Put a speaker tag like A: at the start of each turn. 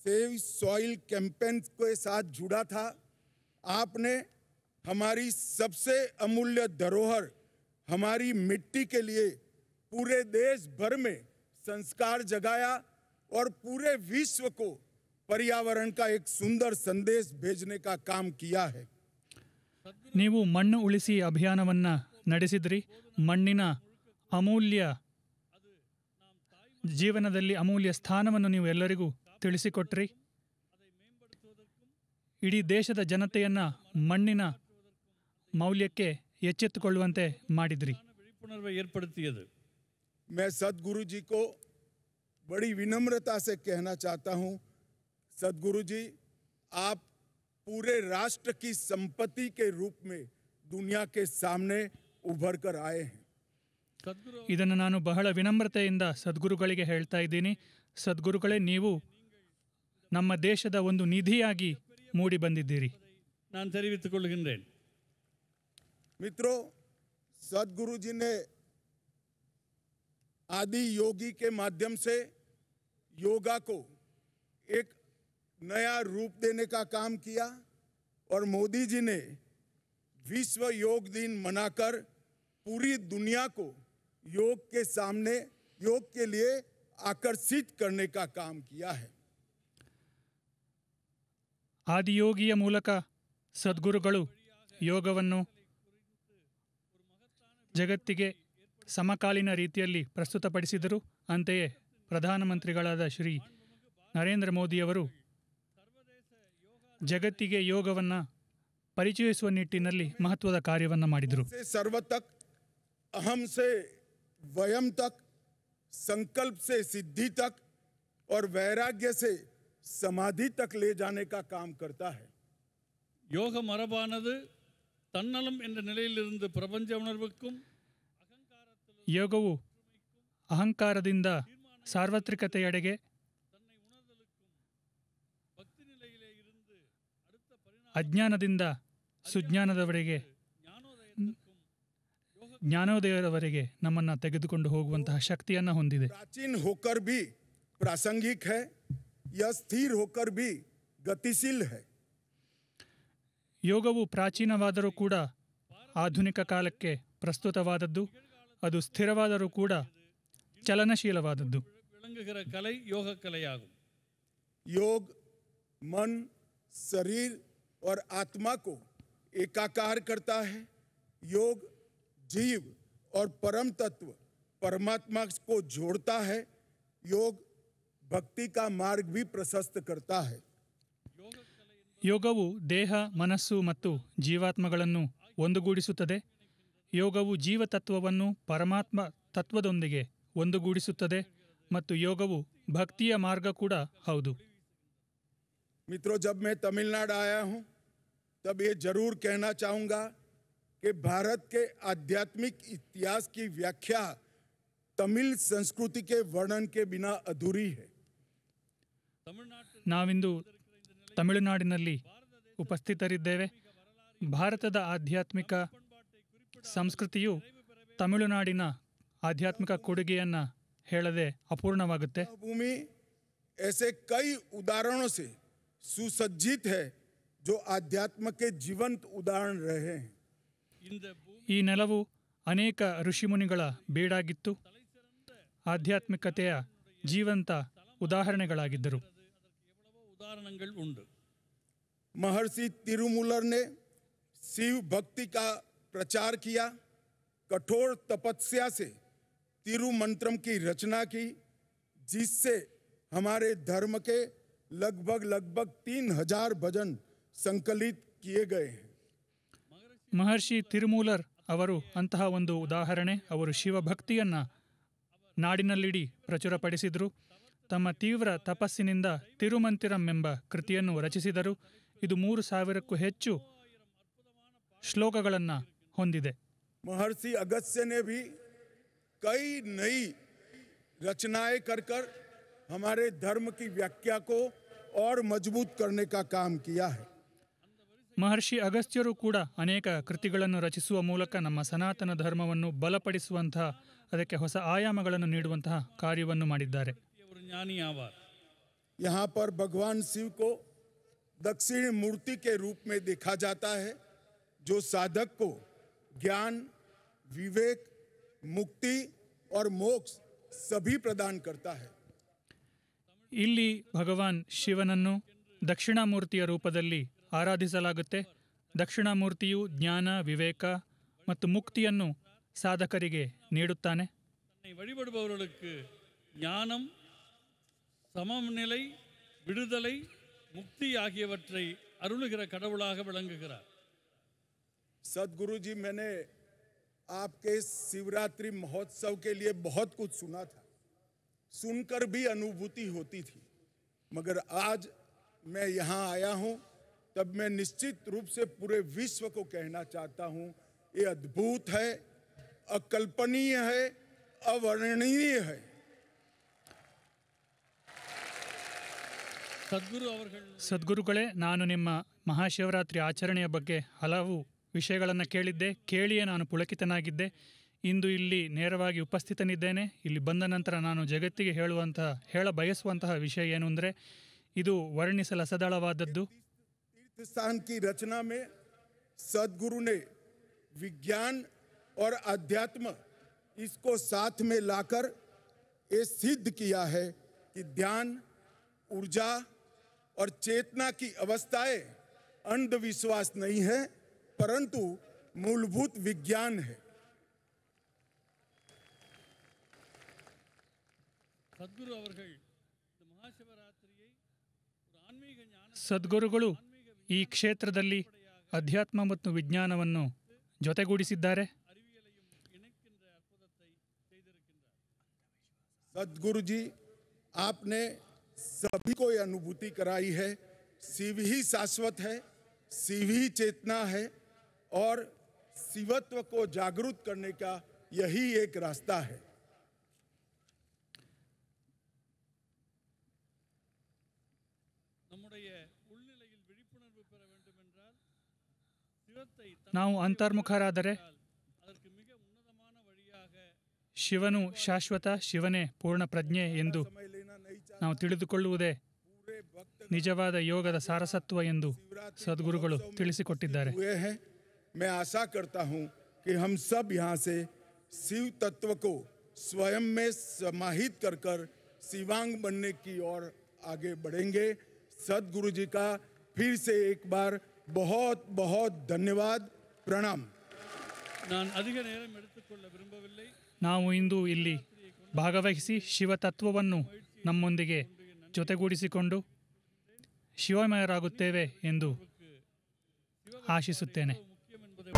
A: Save soil campaign के साथ जुड़ा था। आपने हमारी सबसे अमूल्य धरोहर हमारी मिट्टी के लिए पूरे देश भर में संस्कार जगाया और पूरे विश्व को पर्यावरण का एक सुंदर संदेश भेजने का काम किया है।
B: ನೀವು ಮಣ್ಣು ಉಳಿಸಿ ಅಭಿಯಾನವನ್ನು ನಡೆಸಿದ್ರಿ. ಮಣ್ಣಿನ ಅಮೂಲ್ಯ ಜೀವನದಲ್ಲಿ ಅಮೂಲ್ಯ ಸ್ಥಾನವನ್ನು ನೀವು ಎಲ್ಲರಿಗೂ ತಿಳಿಸಿಕೊಟ್ರಿ. ಇಡೀ ದೇಶದ ಜನತೆಯನ್ನು ಮಣ್ಣಿನ ಮೌಲ್ಯಕ್ಕೆ ಎಚ್ಚೆತ್ತುಕೊಳ್ಳುವಂತೆ ಮಾಡಿದ್ರಿ.
A: मैं सदगुरु जी को बड़ी विनम्रता से कहना चाहता हूं, सदगुरु जी आप पूरे राष्ट्र की संपत्ति के रूप में दुनिया के सामने उभर कर आए हैं.
B: ಇದನ್ನು ನಾನು ಬಹಳ ವಿನಮ್ರತೆಯಿಂದ ಸದ್ಗುರುಗಳಿಗೆ ಹೇಳ್ತಾ ಇದ್ದೀನಿ. ಸದ್ಗುರುಗಳೇ, ನೀವು ನಮ್ಮ ದೇಶದ ಒಂದು ನಿಧಿಯಾಗಿ ಮೂಡಿ ಬಂದಿದ್ದೀರಿ.
C: ನಾನು தெரிவித்துக்கொள்கின்றேன்.
A: मित्रों, सदगुरु जी ने आदि योगी के माध्यम से योगा को एक नया रूप देने का काम किया और मोदी जी ने विश्व योग दिन मनाकर पूरी दुनिया को योग के सामने योग के लिए आकर्षित करने का काम किया है.
B: ಆದಿಯೋಗಿಯ ಮೂಲಕ ಸದ್ಗುರುಗಳು ಯೋಗವನ್ನು ಜಗತ್ತಿಗೆ ಸಮಕಾಲೀನ ರೀತಿಯಲ್ಲಿ ಪ್ರಸ್ತುತಪಡಿಸಿದರು. ಅಂತೆಯೇ ಪ್ರಧಾನಮಂತ್ರಿಗಳಾದ ಶ್ರೀ ನರೇಂದ್ರ ಮೋದಿಯವರು ಜಗತ್ತಿಗೆ ಯೋಗವನ್ನು ಪರಿಚಯಿಸುವ ನಿಟ್ಟಿನಲ್ಲಿ ಮಹತ್ವದ ಕಾರ್ಯವನ್ನು ಮಾಡಿದರು.
A: ಸರ್ವತಕ್ अहम से वयम तक, संकल्प से सिद्धि तक और वैराग्य से समाधि तक ले जाने का काम करता है.
C: யோக மரபானது தன்னலம் என்ற நிலையிலிருந்து பிரபஞ்ச உணர்வுக்கும்
B: ಯೋಗವು ಅಹಂಕಾರದಿಂದ ಸಾರ್ವತ್ರಿಕತೆಯೆಡೆಗೆ, ಅಜ್ಞಾನದಿಂದ ಸುಜ್ಞಾನದವರೆಗೆ, ಜ್ಞಾನೋದಯದವರೆಗೆ ನಮ್ಮನ್ನು ತೆಗೆದುಕೊಂಡು ಹೋಗುವಂತಹ ಶಕ್ತಿಯನ್ನು ಹೊಂದಿದೆ.
A: प्राचीन होकर भी प्रासंगिक है, यह स्थिर होकर भी गतिशील है.
B: ಯೋಗವು ಪ್ರಾಚೀನವಾದರೂ ಕೂಡ ಆಧುನಿಕ ಕಾಲಕ್ಕೆ ಪ್ರಸ್ತುತವಾದದ್ದು. ಅದು ಸ್ಥಿರವಾದರೂ ಕೂಡ ಚಲನಶೀಲವಾದದ್ದು.
C: விளங்குகிற கலை யோக கலையாகும்.
A: योग मन, शरीर और आत्मा को एकाकार करता है. योग जीव और परम तत्व परमात्मा को जोड़ता है. योग भक्ति का मार्ग भी प्रशस्त करता है.
B: ಯೋಗವು ದೇಹ, ಮನಸ್ಸು ಮತ್ತು ಜೀವಾತ್ಮಗಳನ್ನು ಒಂದುಗೂಡಿಸುತ್ತದೆ. ಯೋಗವು ಜೀವತತ್ವವನ್ನು ಪರಮಾತ್ಮ ತತ್ವದೊಂದಿಗೆ ಒಂದುಗೂಡಿಸುತ್ತದೆ ಮತ್ತು ಯೋಗವು ಭಕ್ತಿಯ ಮಾರ್ಗ ಕೂಡ ಹೌದು.
A: मित्रों, जब मैं तमिलनाडु आया हूं तब ये जरूर कहना चाहूंगा कि भारत के आध्यात्मिक इतिहास की व्याख्या तमिल संस्कृति के वर्णन के बिना अधूरी है.
B: ನಾವಿಂದು ತಮಿಳುನಾಡಿನಲ್ಲಿ ಉಪಸ್ಥಿತರಿದ್ದೇವೆ. ಭಾರತದ ಆಧ್ಯಾತ್ಮಿಕ ಸಂಸ್ಕೃತಿಯು ತಮಿಳುನಾಡಿನ ಆಧ್ಯಾತ್ಮಿಕ ಕೊಡುಗೆಯನ್ನು ಹೇಳದೆ ಅಪೂರ್ಣವಾಗುತ್ತೆ.
A: भूमि ऐसे कई उदाहरणों से सुसज्जित है जो आध्यात्म के जीवंत उदाहरण रहे हैं.
B: ಈ ನೆಲವು ಅನೇಕ ಋಷಿಮುನಿಗಳ ಬೀಡಾಗಿತ್ತು, ಆಧ್ಯಾತ್ಮಿಕತೆಯ ಜೀವಂತ ಉದಾಹರಣೆಗಳಾಗಿದ್ದರು.
C: ಉದಾಹರಣೆಗಳು ಉಂಟು.
A: महर्षि तिरुमूलर ने शिव भक्ति का प्रचार किया, कठोर तपस्या से तिरुमंत्रम की रचना की, जिससे हमारे धर्म के लगभग 3000 भजन संकलित किए गए हैं.
B: ಮಹರ್ಷಿ ತಿರುಮೂಲರ್ ಅವರು ಅಂತಹ ಒಂದು ಉದಾಹರಣೆ. ಅವರು ಶಿವಭಕ್ತಿಯನ್ನು ನಾಡಿನಲ್ಲಿಡೀ ಪ್ರಚುರಪಡಿಸಿದರು. ತಮ್ಮ ತೀವ್ರ ತಪಸ್ಸಿನಿಂದ ತಿರುಮಂತಿರಂ ಎಂಬ ಕೃತಿಯನ್ನು ರಚಿಸಿದರು. ಇದು 3000ಕ್ಕೂ ಹೆಚ್ಚು ಶ್ಲೋಕಗಳನ್ನು ಹೊಂದಿದೆ.
A: महर्षि अगस्त्य ने भी कई नई रचनाएं कर हमारे धर्म की व्याख्या को और मजबूत करने का काम किया है.
B: ಮಹರ್ಷಿ ಅಗಸ್ತ್ಯರು ಕೂಡ ಅನೇಕ ಕೃತಿಗಳನ್ನು ರಚಿಸುವ ಮೂಲಕ ನಮ್ಮ ಸನಾತನ ಧರ್ಮವನ್ನು ಬಲಪಡಿಸುವಂತಹ, ಅದಕ್ಕೆ ಹೊಸ ಆಯಾಮಗಳನ್ನು ನೀಡುವಂತಹ ಕಾರ್ಯವನ್ನು ಮಾಡಿದ್ದಾರೆ.
A: यहाँ पर भगवान शिव को दक्षिण मूर्ति के रूप में देखा जाता है, जो साधक को ज्ञान, विवेक, मुक्ति और मोक्ष सभी प्रदान करता है।
B: ಇಲ್ಲಿ ಭಗವಾನ್ ಶಿವನನ್ನು ದಕ್ಷಿಣಾಮೂರ್ತಿಯ ರೂಪದಲ್ಲಿ ಆರಾಧಿಸಲಾಗುತ್ತೆ. ದಕ್ಷಿಣಾಮೂರ್ತಿಯು ಜ್ಞಾನ, ವಿವೇಕ ಮತ್ತು ಮುಕ್ತಿಯನ್ನು ಸಾಧಕರಿಗೆ ನೀಡುತ್ತಾನೆ.
C: தன்னை வழிபடுபவர்களுக்கு ஞானம், சமநிலை, விடுதலை, முக்தி ஆகியவற்றை அருளுகிற கடவுளாக விளங்குகிறார்.
A: सदगुरु जी, मैंने आपके शिवरात्रि महोत्सव के लिए बहुत कुछ सुना था, सुनकर भी अनुभूति होती थी, मगर आज मैं यहाँ आया हूँ तब मैं निश्चित रूप से पूरे विश्व को कहना चाहता हूँ, ये अद्भुत है, अकल्पनीय है, अवर्णनीय है।
C: சத்குரு அவர்கள்
B: ಸದ್ಗುರುಗಳೇ, ನಾನು ನಿಮ್ಮ ಮಹಾಶಿವರಾತ್ರಿ ಆಚರಣೆಯ ಬಗ್ಗೆ ಹಲವು ವಿಷಯಗಳನ್ನು ಕೇಳಿದ್ದೆ. ಕೇಳಿಯೇ ನಾನು ಪುಳಕಿತನಾಗಿದ್ದೆ. ಇಂದು ಇಲ್ಲಿ ನೇರವಾಗಿ ಉಪಸ್ಥಿತನಿದ್ದೇನೆ. ಇಲ್ಲಿ ಬಂದ ನಂತರ ನಾನು ಜಗತ್ತಿಗೆ ಹೇಳ ಬಯಸುವಂತಹ ವಿಷಯ ಏನು ಅಂದರೆ, ಇದು ವರ್ಣಿಸಲಸದಳವಾದದ್ದು.
A: तीर्थ स्थान की रचना में सदगुरु ने विज्ञान और अध्यात्म इसको साथ में लाकर ये सिद्ध किया है कि ध्यान, ऊर्जा और चेतना की अवस्थाएं अंधविश्वास नहीं है, परंतु मूलभूत विज्ञान है।
C: சத்குரு அவர்கள் இந்த மகாசிவராத்திரியை ஒரு ஆன்மீக ஞான
B: ಸದ್ಗುರುಗಳು ಈ ಕ್ಷೇತ್ರದಲ್ಲಿ ಅಧ್ಯಾತ್ಮ ಮತ್ತು ವಿಜ್ಞಾನವನ್ನು ಜೊತೆಗೂಡಿಸಿದ್ದಾರೆ.
C: அறிவியலையும் இணைக்கின்ற அற்புதத்தை செய்திருக்கின்றார்.
A: सदगुरु जी, आपने सभी को ये अनुभूति कराई है, शिव ही शाश्वत है, शिव ही चेतना है और शिवत्व को जागरूक करने का यही एक रास्ता है।
C: நம்முடைய உள்நிலையில் விழிப்புணர்வு பெற வேண்டும் என்றால் சிவத்தை
B: ನಾವು ಅಂತರ್ಮುಖರಾದರೆ
C: அதற்கு மிக உன்னதமான வழியாக
B: ಶಿವನು ಶಾಶ್ವತ, ಶಿವನೇ ಪೂರ್ಣ ಪ್ರಜ್ಞೆ ಎಂದು
A: समय लेना नहीं चाहता,
B: ನಾವು ತಿಳಿದುಕೊಳ್ಳುವುದೇ
A: पूरे भक्त
B: ನಿಜವಾದ ಯೋಗದ ಸಾರಸತ್ವ ಎಂದು ಸದ್ಗುರುಗಳು ತಿಳಿಸಿಕೊಟ್ಟಿದ್ದಾರೆ.
A: हुए हैं। मैं आशा करता हूं कि हम सब यहाँ से शिव तत्व को स्वयं में समाहित कर कर शिवांग बनने की ओर आगे बढ़ेंगे। सदगुरु जी का फिर से एक बार बहुत बहुत धन्यवाद, प्रणाम।
C: நான் அதிக நேரம் எடுத்துக்கொள்ள விரும்பவில்லை.
B: ನಾವು ಇಂದು ಇಲ್ಲಿ ಭಾಗವಹಿಸಿ ಶಿವತತ್ವವನ್ನು ನಮ್ಮೊಂದಿಗೆ ಜೊತೆಗೂಡಿಸಿಕೊಂಡು ಶಿವಮಯರಾಗುತ್ತೇವೆ ಎಂದು ಆಶಿಸುತ್ತೇನೆ.
C: முக்கியம் என்பதை